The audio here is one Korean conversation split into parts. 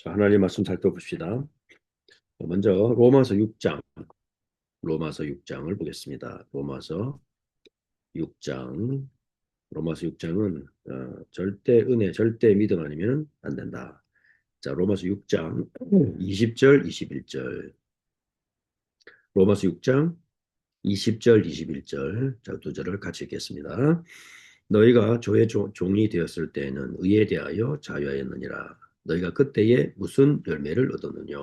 자, 하나님 말씀 살펴봅시다. 먼저 로마서 6장, 로마서 6장을 보겠습니다. 로마서 6장, 로마서 6장은 절대 은혜, 절대 믿음 아니면 안 된다. 자, 로마서 6장 20절, 21절. 로마서 6장 20절, 21절. 자, 두 절을 같이 읽겠습니다. 너희가 조의 종이 되었을 때에는 의에 대하여 자유하였느니라. 너희가 그때에 무슨 열매를 얻었느냐.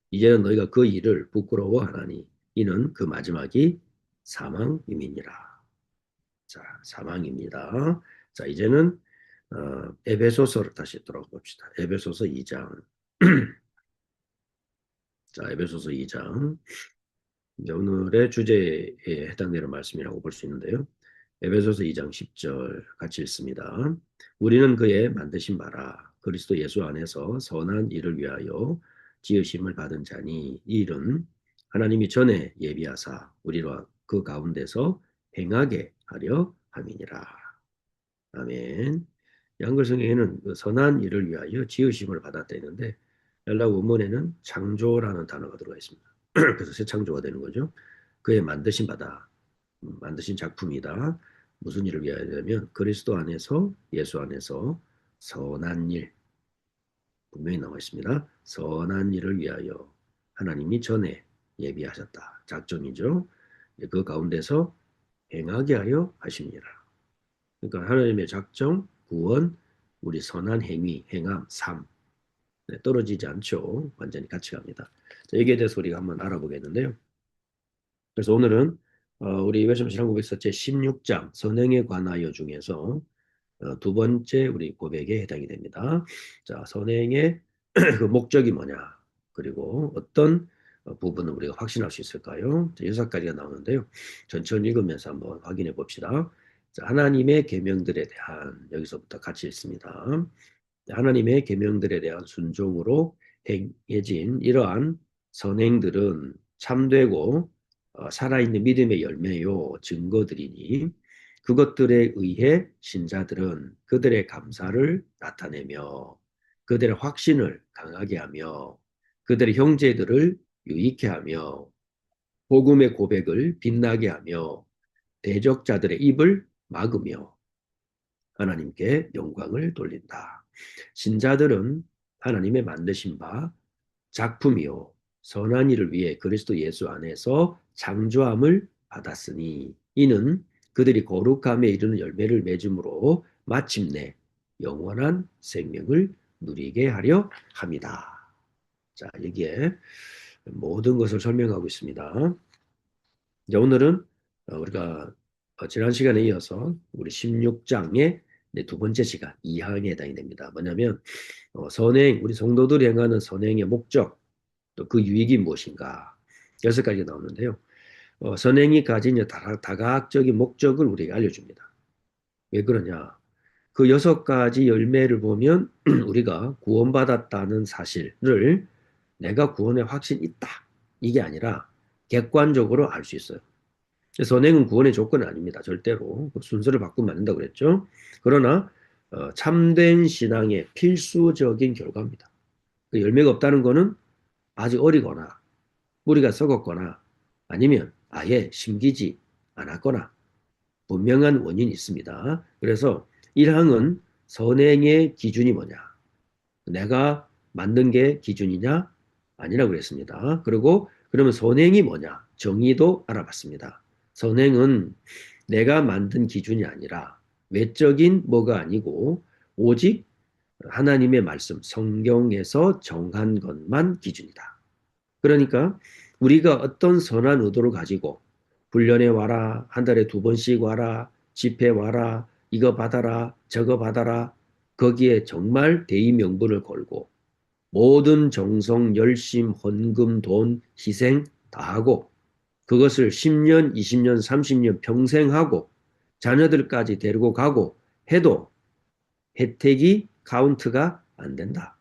이제는 너희가 그 일을 부끄러워하나니 이는 그 마지막이 사망임이니라. 자, 사망입니다. 자, 이제는 에베소서를 다시 돌아봅시다. 에베소서 2장. 자, 에베소서 2장. 이제 오늘의 주제에 해당되는 말씀이라고 볼 수 있는데요. 에베소서 2장 10절 같이 읽습니다. 우리는 그의 만드신 바라 그리스도 예수 안에서 선한 일을 위하여 지으심을 받은 자니 이 일은 하나님이 전에 예비하사 우리와 그 가운데서 행하게 하려 함이니라. 아멘. 양글 성경에는 그 선한 일을 위하여 지으심을 받았다 했는데 헬라 원문에는 창조라는 단어가 들어가 있습니다. 그래서 새 창조가 되는 거죠. 그의 만드신 바다, 만드신 작품이다. 무슨 일을 위하여냐면 그리스도 안에서 예수 안에서 선한 일 분명히 나와 있습니다. 선한 일을 위하여 하나님이 전에 예비하셨다. 작정이죠. 그 가운데서 행하게 하여 하십니다. 그러니까 하나님의 작정, 구원, 우리 선한 행위, 행함, 삶 네, 떨어지지 않죠. 완전히 같이 갑니다. 자, 여기에 대해서 우리가 한번 알아보겠는데요. 그래서 오늘은 우리 외점실 한국에서 제16장 선행에 관하여 중에서 두 번째 우리 고백에 해당이 됩니다. 자, 선행의 그 목적이 뭐냐? 그리고 어떤 부분을 우리가 확신할 수 있을까요? 자, 6가지가 나오는데요. 천천히 읽으면서 한번 확인해 봅시다. 자, 하나님의 계명들에 대한 여기서부터 같이 읽습니다. 하나님의 계명들에 대한 순종으로 행해진 이러한 선행들은 참되고 살아있는 믿음의 열매요 증거들이니 그것들에 의해 신자들은 그들의 감사를 나타내며 그들의 확신을 강하게 하며 그들의 형제들을 유익해 하며 복음의 고백을 빛나게 하며 대적자들의 입을 막으며 하나님께 영광을 돌린다. 신자들은 하나님의 만드신 바 작품이요 선한 일을 위해 그리스도 예수 안에서 창조함을 받았으니 이는 그들이 거룩함에 이르는 열매를 맺음으로 마침내 영원한 생명을 누리게 하려 합니다. 자, 여기에 모든 것을 설명하고 있습니다. 이제 오늘은 우리가 지난 시간에 이어서 우리 16장의 두 번째 시간 2항에 해당이 됩니다. 뭐냐면 선행, 우리 성도들이 행하는 선행의 목적, 또 그 유익이 무엇인가 6가지가 나오는데요. 선행이 가진 다각적인 목적을 우리에게 알려줍니다. 왜 그러냐? 그 6가지 열매를 보면 우리가 구원받았다는 사실을 내가 구원에 확신 있다. 이게 아니라 객관적으로 알 수 있어요. 선행은 구원의 조건은 아닙니다. 절대로. 순서를 바꾸면 안 된다고 그랬죠. 그러나 참된 신앙의 필수적인 결과입니다. 그 열매가 없다는 것은 아직 어리거나 뿌리가 썩었거나 아니면 아예 심기지 않았거나 분명한 원인이 있습니다. 그래서 1항은 선행의 기준이 뭐냐? 내가 만든 게 기준이냐? 아니라고 그랬습니다. 그리고 그러면 선행이 뭐냐? 정의도 알아봤습니다. 선행은 내가 만든 기준이 아니라 외적인 뭐가 아니고 오직 하나님의 말씀, 성경에서 정한 것만 기준이다. 그러니까 우리가 어떤 선한 의도를 가지고 훈련에 와라, 한 달에 2번씩 와라, 집회 와라, 이거 받아라, 저거 받아라, 거기에 정말 대의 명분을 걸고 모든 정성, 열심, 헌금, 돈, 희생 다 하고 그것을 10년, 20년, 30년 평생 하고 자녀들까지 데리고 가고 해도 혜택이 카운트가 안 된다.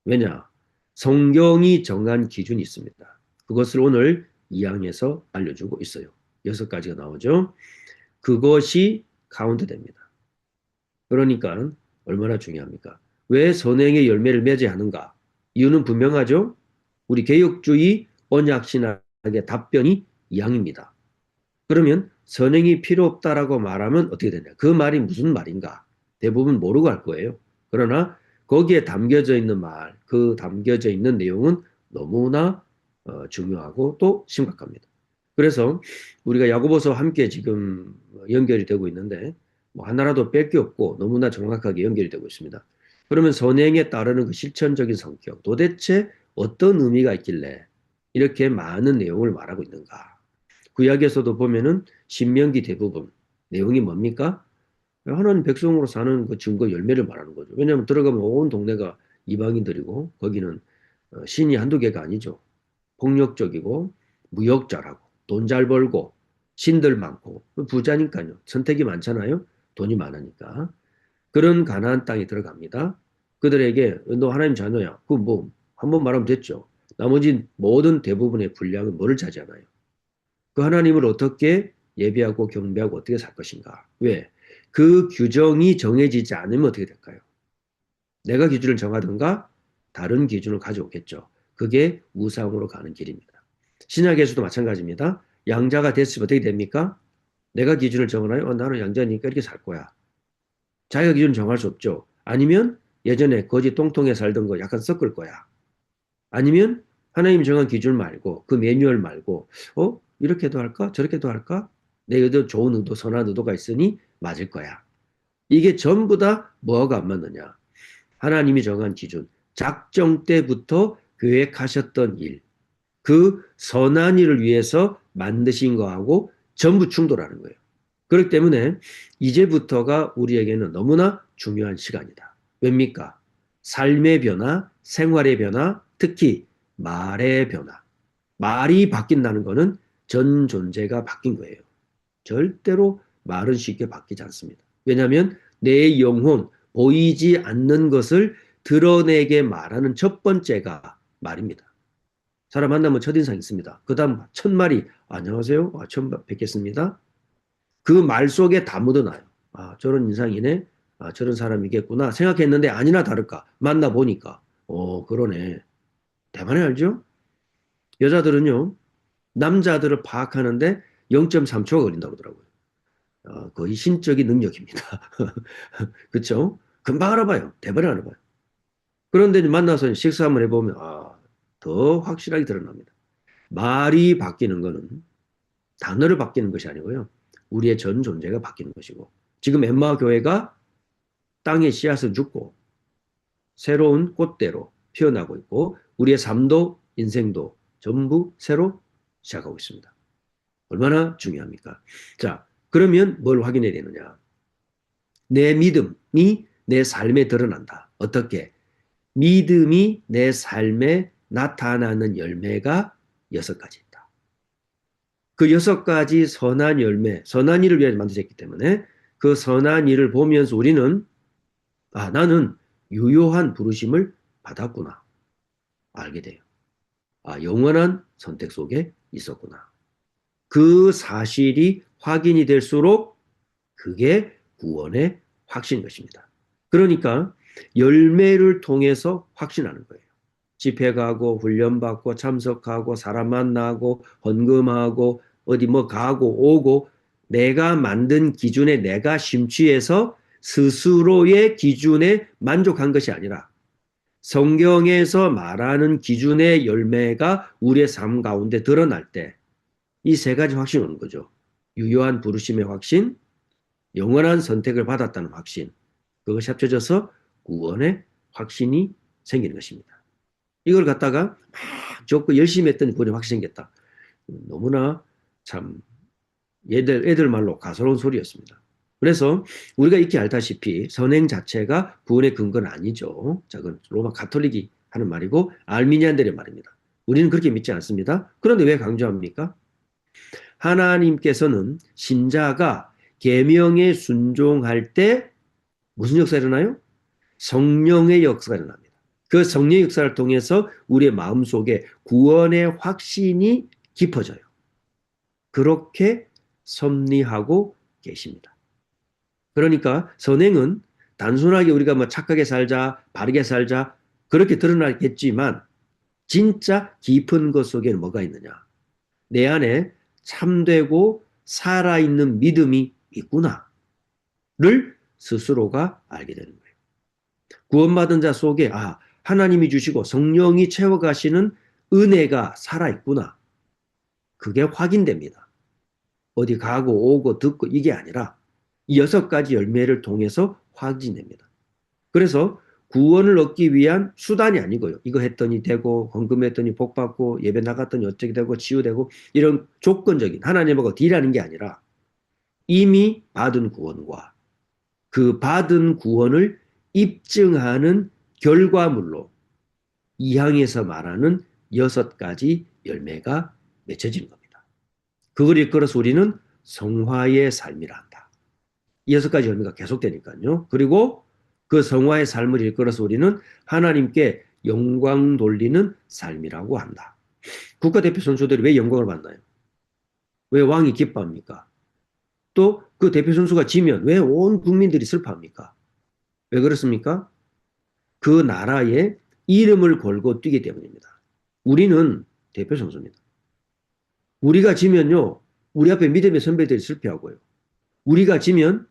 왜냐? 성경이 정한 기준이 있습니다. 그것을 오늘 2항에서 알려주고 있어요. 6가지가 나오죠. 그것이 카운트 됩니다. 그러니까 얼마나 중요합니까? 왜 선행의 열매를 맺어야 하는가? 이유는 분명하죠? 우리 개혁주의 언약신학의 답변이 이항입니다. 그러면 선행이 필요 없다라고 말하면 어떻게 되냐? 그 말이 무슨 말인가? 대부분 모르고 할 거예요. 그러나 거기에 담겨져 있는 말, 그 담겨져 있는 내용은 너무나 중요하고 또 심각합니다. 그래서 우리가 야고보서 함께 지금 연결이 되고 있는데 뭐 하나라도 뺄 게 없고 너무나 정확하게 연결이 되고 있습니다. 그러면 선행에 따르는 그 실천적인 성격, 도대체 어떤 의미가 있길래 이렇게 많은 내용을 말하고 있는가? 구약에서도 보면은 신명기 대부분 내용이 뭡니까? 하나님 백성으로 사는 그 증거 열매를 말하는 거죠. 왜냐하면 들어가면 온 동네가 이방인들이고 거기는 신이 한두 개가 아니죠. 폭력적이고 무역 잘하고 돈 잘 벌고 신들 많고 부자니까요. 선택이 많잖아요. 돈이 많으니까. 그런 가나안 땅에 들어갑니다. 그들에게 너 하나님 자녀야. 그 뭐 한번 말하면 됐죠. 나머지 모든 대부분의 분량은 뭐를 차지하나요? 그 하나님을 어떻게 예배하고 경배하고 어떻게 살 것인가? 왜? 그 규정이 정해지지 않으면 어떻게 될까요? 내가 기준을 정하든가 다른 기준을 가져오겠죠. 그게 우상으로 가는 길입니다. 신약에서도 마찬가지입니다. 양자가 됐으면 어떻게 됩니까? 내가 기준을 정하나요? 나는 양자니까 이렇게 살 거야. 자기가 기준을 정할 수 없죠. 아니면 예전에 거지 똥통에 살던 거 약간 섞을 거야. 아니면 하나님 정한 기준 말고 그 매뉴얼 말고 이렇게도 할까? 저렇게도 할까? 내 의도 좋은 의도, 선한 의도가 있으니 맞을 거야. 이게 전부 다 뭐가 안 맞느냐? 하나님이 정한 기준, 작정 때부터 계획하셨던 일, 그 선한 일을 위해서 만드신 거하고 전부 충돌하는 거예요. 그렇기 때문에 이제부터가 우리에게는 너무나 중요한 시간이다. 왜입니까? 삶의 변화, 생활의 변화, 특히 말의 변화. 말이 바뀐다는 것은 전 존재가 바뀐 거예요. 절대로 말은 쉽게 바뀌지 않습니다. 왜냐하면 내 영혼, 보이지 않는 것을 드러내게 말하는 첫 번째가 말입니다. 사람 만나면 첫인상 있습니다. 그 다음 첫 말이 안녕하세요. 처음 뵙겠습니다. 그 말 속에 다 묻어나요. 저런 인상이네. 저런 사람이겠구나 생각했는데 아니나 다를까 만나보니까 그러네. 대만에 알죠? 여자들은요 남자들을 파악하는데 0.3초가 걸린다고 하더라고요. 거의 신적인 능력입니다. 그렇죠? 금방 알아봐요. 대번에 알아봐요. 그런데 만나서 식사 한번 해보면 더 확실하게 드러납니다. 말이 바뀌는 거는 단어를 바뀌는 것이 아니고요. 우리의 전 존재가 바뀌는 것이고 지금 엠마 교회가 땅의 씨앗을 줍고 새로운 꽃대로 피어나고 있고 우리의 삶도 인생도 전부 새로 시작하고 있습니다. 얼마나 중요합니까? 자, 그러면 뭘 확인해야 되느냐? 내 믿음이 내 삶에 드러난다. 어떻게? 믿음이 내 삶에 나타나는 열매가 6가지 있다. 그 6가지 선한 열매, 선한 일을 위해 만드셨기 때문에 그 선한 일을 보면서 우리는 나는 유효한 부르심을 받았구나. 알게 돼요. 영원한 선택 속에 있었구나. 그 사실이 확인이 될수록 그게 구원의 확신인 것입니다. 그러니까 열매를 통해서 확신하는 거예요. 집회 가고 훈련받고 참석하고 사람 만나고 헌금하고 어디 뭐 가고 오고 내가 만든 기준에 내가 심취해서 스스로의 기준에 만족한 것이 아니라 성경에서 말하는 기준의 열매가 우리의 삶 가운데 드러날 때 이 3가지 확신이 오는 거죠. 유효한 부르심의 확신, 영원한 선택을 받았다는 확신, 그것이 합쳐져서 구원의 확신이 생기는 것입니다. 이걸 갖다가 막 좋고 열심히 했더니 구원의 확신이 생겼다. 너무나 참 애들 말로 가소로운 소리였습니다. 그래서 우리가 익히 알다시피 선행 자체가 구원의 근거는 아니죠. 자, 그건 로마 가톨릭이 하는 말이고 알미니안들의 말입니다. 우리는 그렇게 믿지 않습니다. 그런데 왜 강조합니까? 하나님께서는 신자가 계명에 순종할 때 무슨 역사가 일어나요? 성령의 역사가 일어납니다. 그 성령의 역사를 통해서 우리의 마음속에 구원의 확신이 깊어져요. 그렇게 섭리하고 계십니다. 그러니까 선행은 단순하게 우리가 뭐 착하게 살자, 바르게 살자 그렇게 드러나겠지만 진짜 깊은 것 속에는 뭐가 있느냐? 내 안에 참되고 살아있는 믿음이 있구나를 스스로가 알게 되는 거예요. 구원받은 자 속에 하나님이 주시고 성령이 채워가시는 은혜가 살아있구나. 그게 확인됩니다. 어디 가고 오고 듣고 이게 아니라 이 6가지 열매를 통해서 확인됩니다. 그래서 구원을 얻기 위한 수단이 아니고요. 이거 했더니 되고 헌금했더니 복받고 예배 나갔더니 어떻게 되고 치유되고 이런 조건적인 하나님하고 딜하는 게 아니라 이미 받은 구원과 그 받은 구원을 입증하는 결과물로 이 항에서 말하는 6가지 열매가 맺혀지는 겁니다. 그걸 이끌어서 우리는 성화의 삶이라 한다. 이 6가지 열매가 계속되니까요. 그리고 그 성화의 삶을 이끌어서 우리는 하나님께 영광 돌리는 삶이라고 한다. 국가대표 선수들이 왜 영광을 받나요? 왜 왕이 기뻐합니까? 또 그 대표 선수가 지면 왜 온 국민들이 슬퍼합니까? 왜 그렇습니까? 그 나라의 이름을 걸고 뛰기 때문입니다. 우리는 대표 선수입니다. 우리가 지면요, 우리 앞에 믿음의 선배들이 슬퍼하고요. 우리가 지면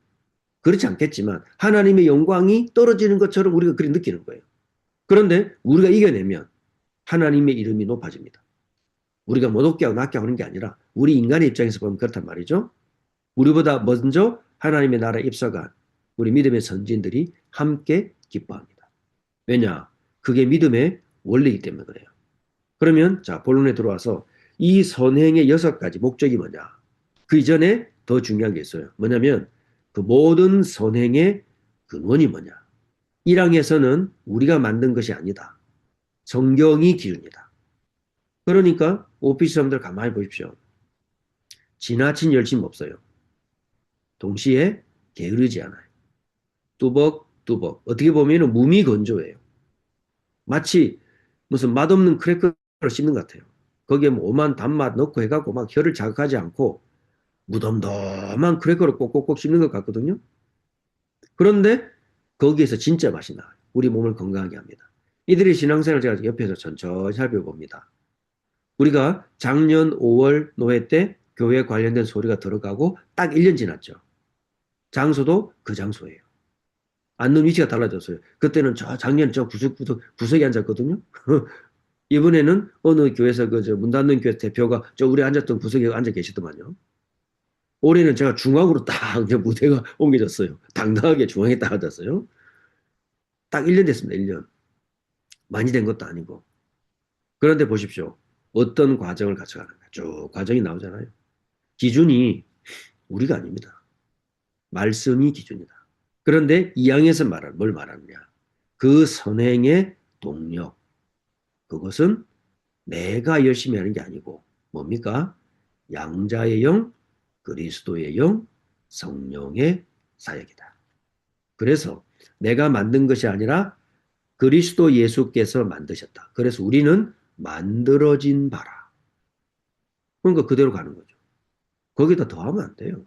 그렇지 않겠지만 하나님의 영광이 떨어지는 것처럼 우리가 그렇게 느끼는 거예요. 그런데 우리가 이겨내면 하나님의 이름이 높아집니다. 우리가 못 얻게 하고 낮게 하는 게 아니라 우리 인간의 입장에서 보면 그렇단 말이죠. 우리보다 먼저 하나님의 나라에 입성한 우리 믿음의 선진들이 함께 기뻐합니다. 왜냐? 그게 믿음의 원리이기 때문에 그래요. 그러면 자 본론에 들어와서 이 선행의 6가지 목적이 뭐냐? 그 이전에 더 중요한 게 있어요. 뭐냐면 그 모든 선행의 근원이 뭐냐? 1항에서는 우리가 만든 것이 아니다. 성경이 기준이다. 그러니까 오피스 사람들 가만히 보십시오. 지나친 열심 없어요. 동시에 게으르지 않아요. 뚜벅뚜벅. 어떻게 보면 무미건조해요. 마치 무슨 맛없는 크래커를 씹는 것 같아요. 거기에 뭐 오만 단맛 넣고 해갖고 막 혀를 자극하지 않고 무덤덤한 크래커를 꼭꼭꼭 씹는 것 같거든요. 그런데 거기에서 진짜 맛이 나요. 우리 몸을 건강하게 합니다. 이들의 신앙생활을 제가 옆에서 천천히 살펴봅니다. 우리가 작년 5월 노회 때 교회 관련된 소리가 들어가고 딱 1년 지났죠. 장소도 그 장소예요. 앉는 위치가 달라졌어요. 그때는 작년 구석에 앉았거든요. 이번에는 어느 교회에서 문 닫는 교회 대표가 우리 앉았던 구석에 앉아 계시더만요. 올해는 제가 중앙으로 딱 무대가 옮겨졌어요. 당당하게 중앙에 딱 앉았어요. 딱 1년 됐습니다. 1년. 많이 된 것도 아니고. 그런데 보십시오. 어떤 과정을 거쳐가는가. 쭉 과정이 나오잖아요. 기준이 우리가 아닙니다. 말씀이 기준이다. 그런데 이 항에서 뭘 말하느냐. 그 선행의 동력. 그것은 내가 열심히 하는 게 아니고 뭡니까? 양자의 영, 그리스도의 영, 성령의 사역이다. 그래서 내가 만든 것이 아니라 그리스도 예수께서 만드셨다. 그래서 우리는 만들어진 바라. 그러니까 그대로 가는 거죠. 거기다 더하면 안 돼요.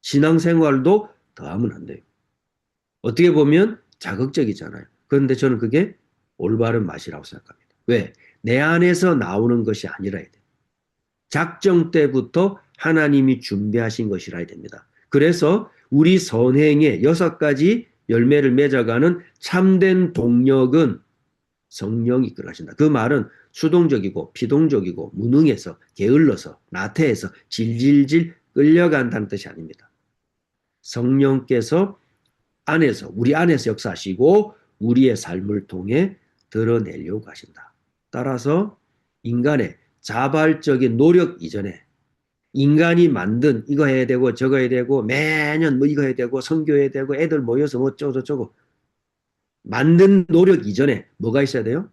신앙생활도 더하면 안 돼요. 어떻게 보면 자극적이잖아요. 그런데 저는 그게 올바른 맛이라고 생각합니다. 왜? 내 안에서 나오는 것이 아니라 해야 돼요. 작정 때부터 하나님이 준비하신 것이라 해야 됩니다. 그래서 우리 선행의 6가지 열매를 맺어가는 참된 동력은 성령이 이끌어가신다. 그 말은 수동적이고 피동적이고 무능해서 게을러서 나태해서 질질질 끌려간다는 뜻이 아닙니다. 성령께서 우리 안에서 역사하시고 우리의 삶을 통해 드러내려고 하신다. 따라서 인간의 자발적인 노력 이전에 인간이 만든 이거 해야 되고 저거 해야 되고 매년 뭐 이거 해야 되고 선교해야 되고 애들 모여서 뭐 어쩌고 만든 노력 이전에 뭐가 있어야 돼요?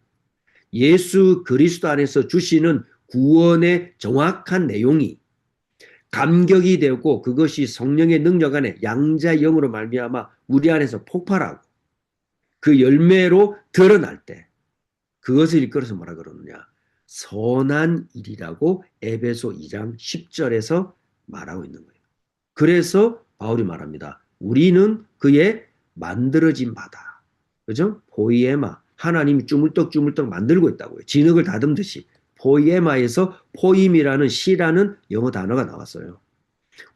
예수 그리스도 안에서 주시는 구원의 정확한 내용이 감격이 되고 그것이 성령의 능력 안에 양자 영으로 말미암아 우리 안에서 폭발하고 그 열매로 드러날 때 그것을 이끌어서 뭐라 그러느냐? 선한 일이라고 에베소 2장 10절에서 말하고 있는 거예요. 그래서 바울이 말합니다. 우리는 그의 만들어진 바다. 그죠? 포이에마. 하나님이 쭈물떡쭈물떡 만들고 있다고요. 진흙을 다듬듯이. 포이에마에서 포임이라는 시라는 영어 단어가 나왔어요.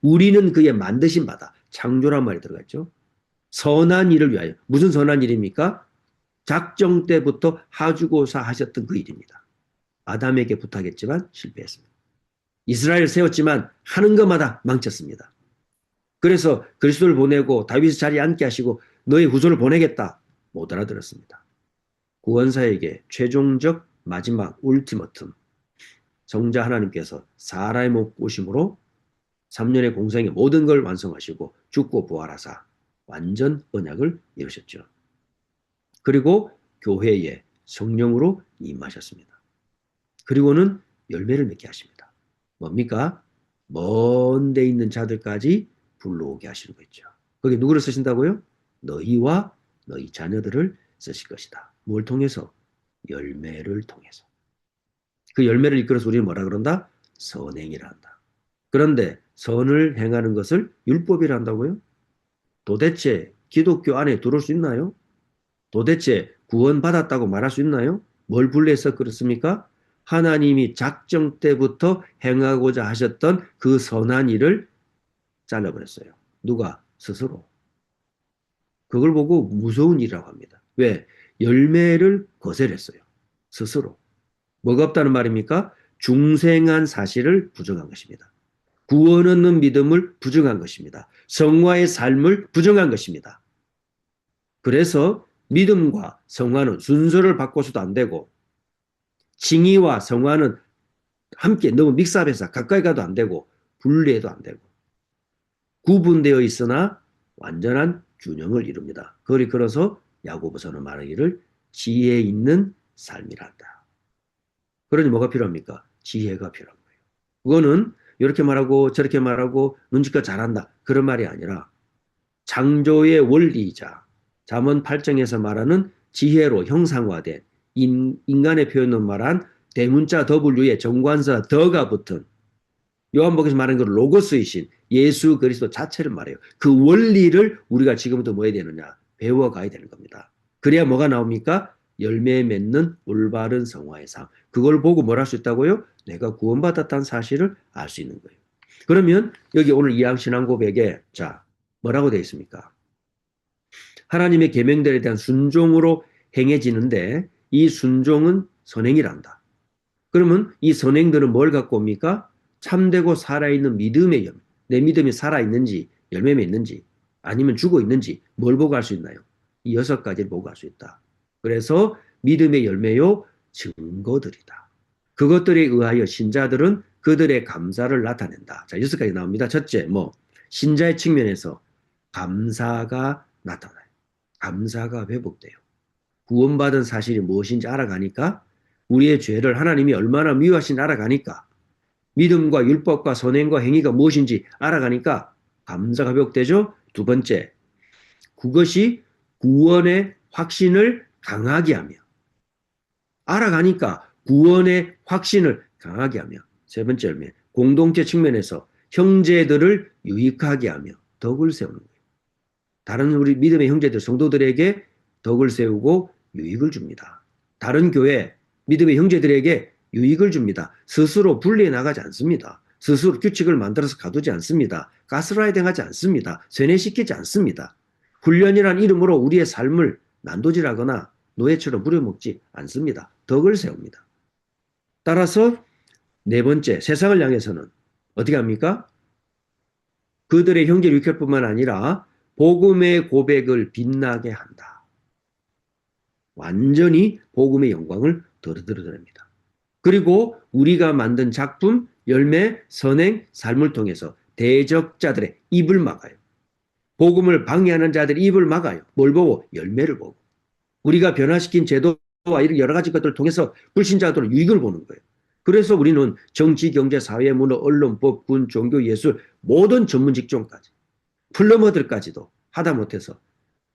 우리는 그의 만드신 바다. 창조란 말이 들어갔죠. 선한 일을 위하여. 무슨 선한 일입니까? 작정 때부터 하주고사 하셨던 그 일입니다. 아담에게 부탁했지만 실패했습니다. 이스라엘 세웠지만 하는 것마다 망쳤습니다. 그래서 그리스도를 보내고 다윗의 자리에 앉게 하시고 너의 후손을 보내겠다. 못 알아들었습니다. 구원사에게 최종적 마지막 울티머텀 성자 하나님께서 사라의 목 오심으로 3년의 공생의 모든 걸 완성하시고 죽고 부활하사 완전 언약을 이루셨죠. 그리고 교회에 성령으로 임하셨습니다. 그리고는 열매를 맺게 하십니다. 뭡니까? 먼 데 있는 자들까지 불러오게 하시는 거죠. 거기 누구를 쓰신다고요? 너희와 너희 자녀들을 쓰실 것이다. 뭘 통해서? 열매를 통해서. 그 열매를 이끌어서 우리는 뭐라 그런다? 선행이라 한다. 그런데 선을 행하는 것을 율법이라 한다고요? 도대체 기독교 안에 들어올 수 있나요? 도대체 구원받았다고 말할 수 있나요? 뭘 불러서 그렇습니까? 하나님이 작정 때부터 행하고자 하셨던 그 선한 일을 잘라버렸어요. 누가? 스스로. 그걸 보고 무서운 일이라고 합니다. 왜? 열매를 거절했어요. 스스로. 뭐가 없다는 말입니까? 중생한 사실을 부정한 것입니다. 구원 얻는 믿음을 부정한 것입니다. 성화의 삶을 부정한 것입니다. 그래서 믿음과 성화는 순서를 바꿔서도 안 되고 칭의와 성화는 함께 너무 믹스업해서 가까이 가도 안 되고 분리해도 안 되고 구분되어 있으나 완전한 균형을 이룹니다. 그걸 이끌어서 야고보서는 말하기를 지혜 있는 삶이란다. 그러니 뭐가 필요합니까? 지혜가 필요한 거예요. 그거는 이렇게 말하고 저렇게 말하고 눈치껏 잘한다. 그런 말이 아니라 창조의 원리이자 잠언 8장에서 말하는 지혜로 형상화된 인간의 표현으로 말한 대문자 W에 정관사 더가 붙은 요한복음에서 말하는 그 로고스이신 예수 그리스도 자체를 말해요. 그 원리를 우리가 지금부터 뭐 해야 되느냐? 배워가야 되는 겁니다. 그래야 뭐가 나옵니까? 열매 맺는 올바른 성화의 삶. 그걸 보고 뭘 할 수 있다고요? 내가 구원받았다는 사실을 알 수 있는 거예요. 그러면 여기 오늘 이양신앙 고백에 자 뭐라고 되어 있습니까? 하나님의 계명들에 대한 순종으로 행해지는데 이 순종은 선행이란다. 그러면 이 선행들은 뭘 갖고 옵니까? 참되고 살아있는 믿음의 열매. 내 믿음이 살아있는지 열매 맺는지 아니면 죽어 있는지 뭘 보고 알 수 있나요? 이 6가지를 보고 알 수 있다. 그래서 믿음의 열매요 증거들이다. 그것들에 의하여 신자들은 그들의 감사를 나타낸다. 자, 6가지 나옵니다. 첫째, 신자의 측면에서 감사가 나타나요. 감사가 회복돼요. 구원받은 사실이 무엇인지 알아가니까 우리의 죄를 하나님이 얼마나 미워하신지 알아가니까 믿음과 율법과 선행과 행위가 무엇인지 알아가니까 감사가 회복되죠. 두 번째, 그것이 구원의 확신을 강하게 하며 알아가니까 구원의 확신을 강하게 하며 세 번째 열매, 공동체 측면에서 형제들을 유익하게 하며 덕을 세우는 거예요. 다른 우리 믿음의 형제들, 성도들에게 덕을 세우고 유익을 줍니다. 다른 교회, 믿음의 형제들에게 유익을 줍니다. 스스로 분리해 나가지 않습니다. 스스로 규칙을 만들어서 가두지 않습니다. 가스라이팅 하지 않습니다. 세뇌시키지 않습니다. 훈련이란 이름으로 우리의 삶을 난도질하거나 노예처럼 부려먹지 않습니다. 덕을 세웁니다. 따라서 네 번째, 세상을 향해서는 어떻게 합니까? 그들의 형제를 유익할 뿐만 아니라 복음의 고백을 빛나게 한다. 완전히 복음의 영광을 드러냅니다. 그리고 우리가 만든 작품, 열매, 선행, 삶을 통해서 대적자들의 입을 막아요. 복음을 방해하는 자들의 입을 막아요. 뭘 보고? 열매를 보고. 우리가 변화시킨 제도와 이런 여러 가지 것들을 통해서 불신자들은 유익을 보는 거예요. 그래서 우리는 정치, 경제, 사회, 문화, 언론, 법, 군, 종교, 예술 모든 전문 직종까지 플러머들까지도 하다못해서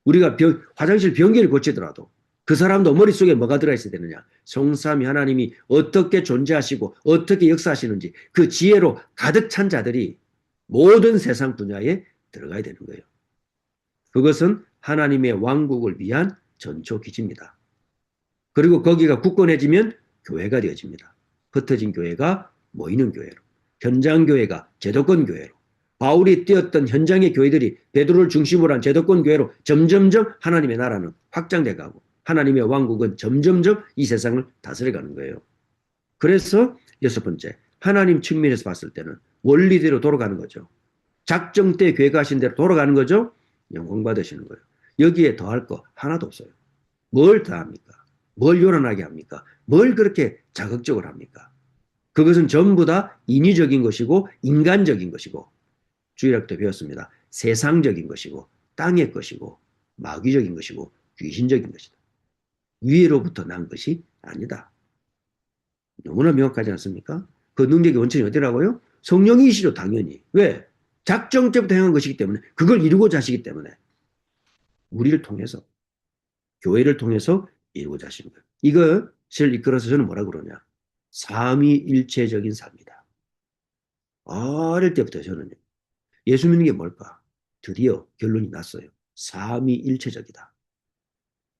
우리가 화장실 변기를 고치더라도 그 사람도 머릿속에 뭐가 들어있어야 되느냐? 성삼위 하나님이 어떻게 존재하시고 어떻게 역사하시는지 그 지혜로 가득 찬 자들이 모든 세상 분야에 들어가야 되는 거예요. 그것은 하나님의 왕국을 위한 전초 기지입니다. 그리고 거기가 굳건해지면 교회가 되어집니다. 흩어진 교회가 모이는 교회로, 현장 교회가 제도권 교회로, 바울이 뛰었던 현장의 교회들이 베드로를 중심으로 한 제도권 교회로 점점점 하나님의 나라는 확장돼 가고 하나님의 왕국은 점점점 이 세상을 다스려가는 거예요. 그래서 여섯 번째, 하나님 측면에서 봤을 때는 원리대로 돌아가는 거죠. 작정 때 계획하신 대로 돌아가는 거죠. 영광 받으시는 거예요. 여기에 더할 거 하나도 없어요. 뭘 더합니까? 뭘 요란하게 합니까? 뭘 그렇게 자극적으로 합니까? 그것은 전부 다 인위적인 것이고 인간적인 것이고 주일학 때 배웠습니다. 세상적인 것이고 땅의 것이고 마귀적인 것이고 귀신적인 것이다. 위로부터 난 것이 아니다. 너무나 명확하지 않습니까? 그 능력의 원천이 어디라고요? 성령이시죠, 당연히. 왜? 작정 때부터 행한 것이기 때문에 그걸 이루고자 하시기 때문에 우리를 통해서 교회를 통해서 이루고자 하시는 거예요. 이것을 이끌어서 저는 뭐라 그러냐? 삼위일체적인 삶이다. 어릴 때부터 저는요. 예수 믿는 게 뭘까? 드디어 결론이 났어요. 삼위일체적이다.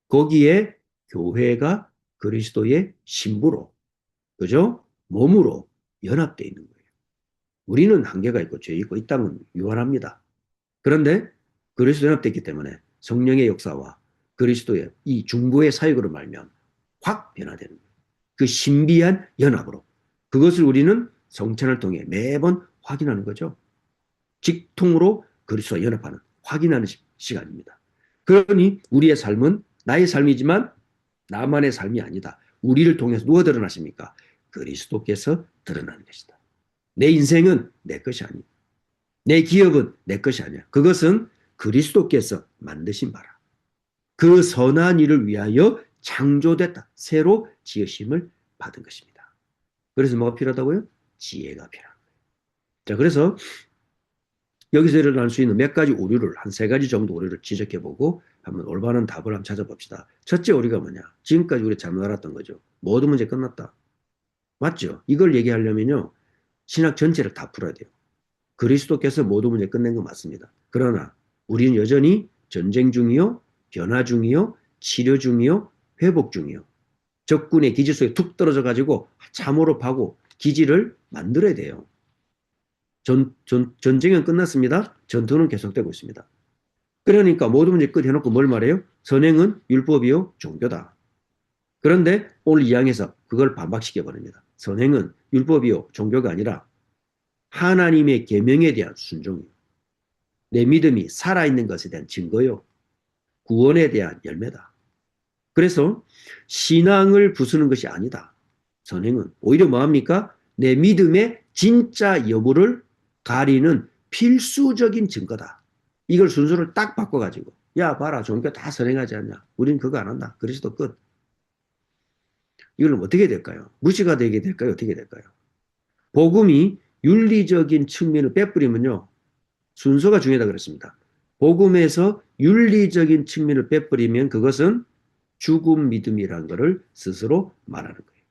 거기에 교회가 그리스도의 신부로, 그죠? 몸으로 연합되어 있는 거예요. 우리는 한계가 있고 죄 있고 이 땅은 유한합니다. 그런데 그리스도 연합됐기 때문에 성령의 역사와 그리스도의 이 중보의 사역으로 말면 확 변화되는 거예요. 그 신비한 연합으로. 그것을 우리는 성찬을 통해 매번 확인하는 거죠. 직통으로 그리스도와 연합하는 확인하는 시간입니다. 그러니 우리의 삶은 나의 삶이지만 나만의 삶이 아니다. 우리를 통해서 누가 드러나십니까? 그리스도께서 드러나는 것이다. 내 인생은 내 것이 아니다. 내 기업은 내 것이 아니야. 그것은 그리스도께서 만드신 바라. 그 선한 일을 위하여 창조됐다. 새로 지으심을 받은 것입니다. 그래서 뭐가 필요하다고요? 지혜가 필요한 거예요. 자, 그래서 여기서 일어날 수 있는 몇 가지 오류를, 한 세 가지 정도 오류를 지적해보고 한번 올바른 답을 한번 찾아봅시다. 첫째 오류가 뭐냐? 지금까지 우리 잘못 알았던 거죠. 모든 문제 끝났다. 맞죠? 이걸 얘기하려면요. 신학 전체를 다 풀어야 돼요. 그리스도께서 모든 문제 끝낸 거 맞습니다. 그러나 우리는 여전히 전쟁 중이요, 변화 중이요, 치료 중이요, 회복 중이요. 적군의 기지 속에 툭 떨어져 가지고 참호로 파고 기지를 만들어야 돼요. 전쟁은 끝났습니다. 전투는 계속되고 있습니다. 그러니까 모든 문제 끝 해놓고 뭘 말해요? 선행은 율법이요, 종교다. 그런데 오늘 2장에서 그걸 반박시켜버립니다. 선행은 율법이요, 종교가 아니라 하나님의 계명에 대한 순종이요. 내 믿음이 살아있는 것에 대한 증거요. 구원에 대한 열매다. 그래서 신앙을 부수는 것이 아니다. 선행은 오히려 뭐합니까? 내 믿음의 진짜 여부를 가리는 필수적인 증거다. 이걸 순서를 딱 바꿔가지고 야 봐라 종교 다 선행하지 않냐. 우린 그거 안 한다. 그리스도 끝. 이걸 어떻게 될까요? 무시가 되게 될까요? 어떻게 될까요? 복음이 윤리적인 측면을 빼버리면요. 순서가 중요하다 그랬습니다. 복음에서 윤리적인 측면을 빼버리면 그것은 죽음 믿음이라는 것을 스스로 말하는 거예요.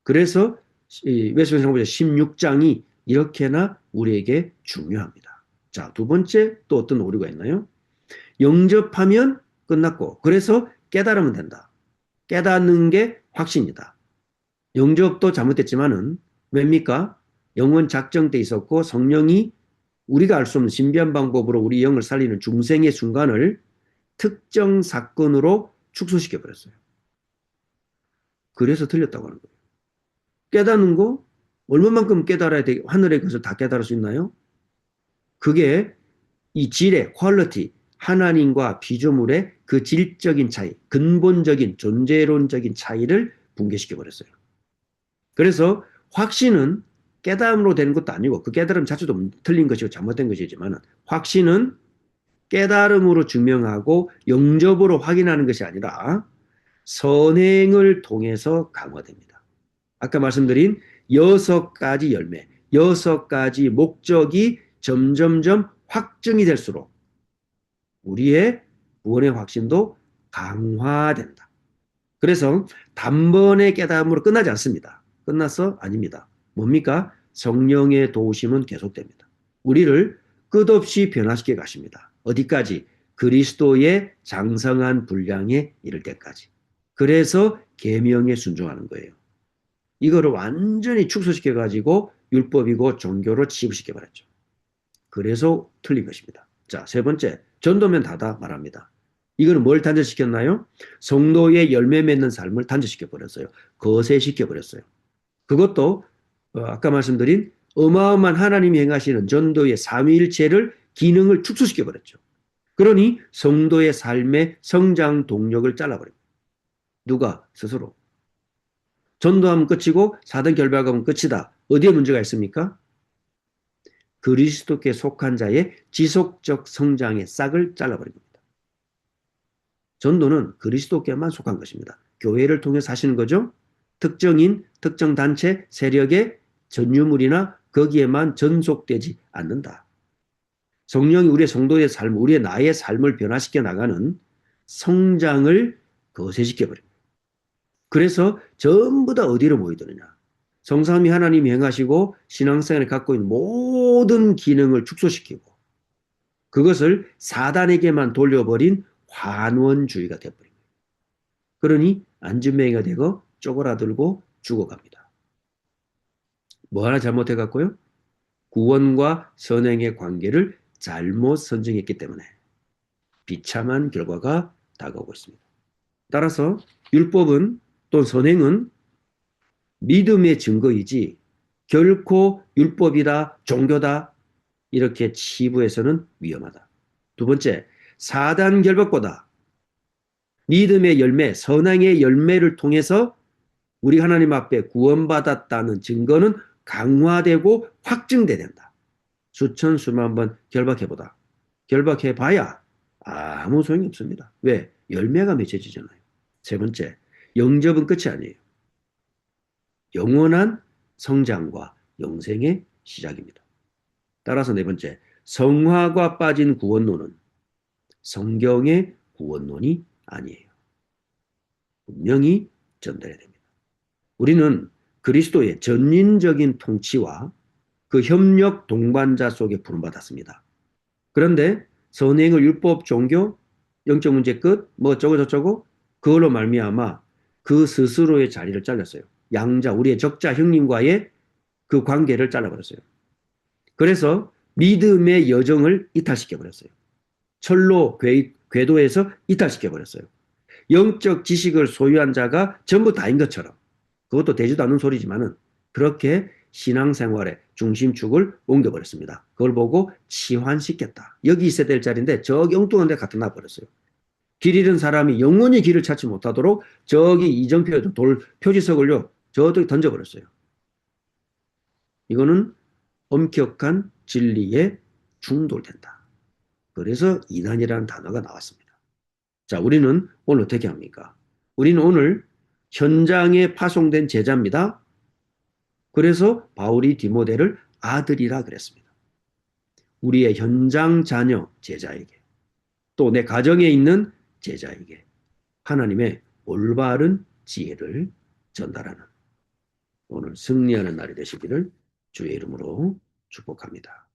그래서 외세관상보자 16장이 이렇게나 우리에게 중요합니다. 자, 두 번째 또 어떤 오류가 있나요? 영접하면 끝났고 그래서 깨달으면 된다. 깨닫는 게 확신이다. 영접도 잘못됐지만은 왜입니까? 영은 작정돼 있었고 성령이 우리가 알 수 없는 신비한 방법으로 우리 영을 살리는 중생의 순간을 특정 사건으로 축소시켜 버렸어요. 그래서 틀렸다고 하는 거예요. 깨닫는 거 얼마만큼 깨달아야 돼? 하늘의 것을 다 깨달을 수 있나요? 그게 이 질의 퀄리티, 하나님과 피조물의 그 질적인 차이, 근본적인 존재론적인 차이를 붕괴시켜 버렸어요. 그래서 확신은 깨달음으로 되는 것도 아니고 그 깨달음 자체도 틀린 것이고 잘못된 것이지만 확신은 깨달음으로 증명하고 영접으로 확인하는 것이 아니라 선행을 통해서 강화됩니다. 아까 말씀드린 6가지 열매, 6가지 목적이 점점점 확증이 될수록 우리의 구원의 확신도 강화된다. 그래서 단번에 깨달음으로 끝나지 않습니다. 끝나서 아닙니다. 뭡니까? 성령의 도우심은 계속됩니다. 우리를 끝없이 변화시켜 가십니다. 어디까지? 그리스도의 장성한 분량에 이를 때까지. 그래서 계명에 순종하는 거예요. 이거를 완전히 축소시켜 가지고 율법이고 종교로 치부시켜 버렸죠. 그래서 틀린 것입니다. 자, 세 번째, 전도면 다다 말합니다. 이거는 뭘 단절시켰나요? 성도의 열매 맺는 삶을 단절시켜 버렸어요. 거세시켜 버렸어요. 그것도 아까 말씀드린 어마어마한 하나님이 행하시는 전도의 삼위일체를 기능을 축소시켜 버렸죠. 그러니 성도의 삶의 성장 동력을 잘라버립니다. 누가? 스스로. 전도하면 끝이고 사등 결박하면 끝이다. 어디에 문제가 있습니까? 그리스도께 속한 자의 지속적 성장의 싹을 잘라버린 겁니다. 전도는 그리스도께만 속한 것입니다. 교회를 통해서 하시는 거죠. 특정인, 특정 단체, 세력의 전유물이나 거기에만 전속되지 않는다. 성령이 우리의 성도의 삶, 우리의 나의 삶을 변화시켜 나가는 성장을 거세시켜버립니다. 그래서 전부 다 어디로 모이드느냐. 성삼위 하나님이 행하시고 신앙생활에 갖고 있는 모든 기능을 축소시키고 그것을 사단에게만 돌려버린 환원주의가 되어버린 거예요. 그러니 안진뱅이가 되고 쪼그라들고 죽어갑니다. 뭐 하나 잘못해갖고요. 구원과 선행의 관계를 잘못 선정했기 때문에 비참한 결과가 다가오고 있습니다. 따라서 율법은 또 선행은 믿음의 증거이지 결코 율법이다, 종교다 이렇게 치부해서는 위험하다. 두 번째, 사단 결박보다 믿음의 열매, 선행의 열매를 통해서 우리 하나님 앞에 구원받았다는 증거는 강화되고 확증돼야 된다. 수천 수만 번 결박해보다. 결박해봐야 아무 소용이 없습니다. 왜? 열매가 맺혀지잖아요. 세 번째, 영접은 끝이 아니에요. 영원한 성장과 영생의 시작입니다. 따라서 네 번째, 성화가 빠진 구원론은 성경의 구원론이 아니에요. 분명히 전달해야 됩니다. 우리는 그리스도의 전인적인 통치와 그 협력 동반자 속에 부름받았습니다. 그런데 선행을 율법, 종교, 영적 문제 끝, 뭐 어쩌고 저쩌고 그걸로 말미암아 그 스스로의 자리를 잘랐어요. 양자, 우리의 적자 형님과의 그 관계를 잘라버렸어요. 그래서 믿음의 여정을 이탈시켜버렸어요. 철로 궤도에서 이탈시켜버렸어요. 영적 지식을 소유한 자가 전부 다인 것처럼 그것도 되지도 않는 소리지만은 그렇게 신앙생활의 중심축을 옮겨버렸습니다. 그걸 보고 치환시켰다. 여기 있어야 될 자리인데 저기 엉뚱한 데 갖다 놔버렸어요. 길 잃은 사람이 영원히 길을 찾지 못하도록 저기 이정표에도 돌 표지석을요 저기 던져버렸어요. 이거는 엄격한 진리에 충돌된다. 그래서 이단이라는 단어가 나왔습니다. 자, 우리는 오늘 어떻게 합니까? 우리는 오늘 현장에 파송된 제자입니다. 그래서 바울이 디모데를 아들이라 그랬습니다. 우리의 현장 자녀 제자에게 또 내 가정에 있는 제자에게 하나님의 올바른 지혜를 전달하는 오늘 승리하는 날이 되시기를 주의 이름으로 축복합니다.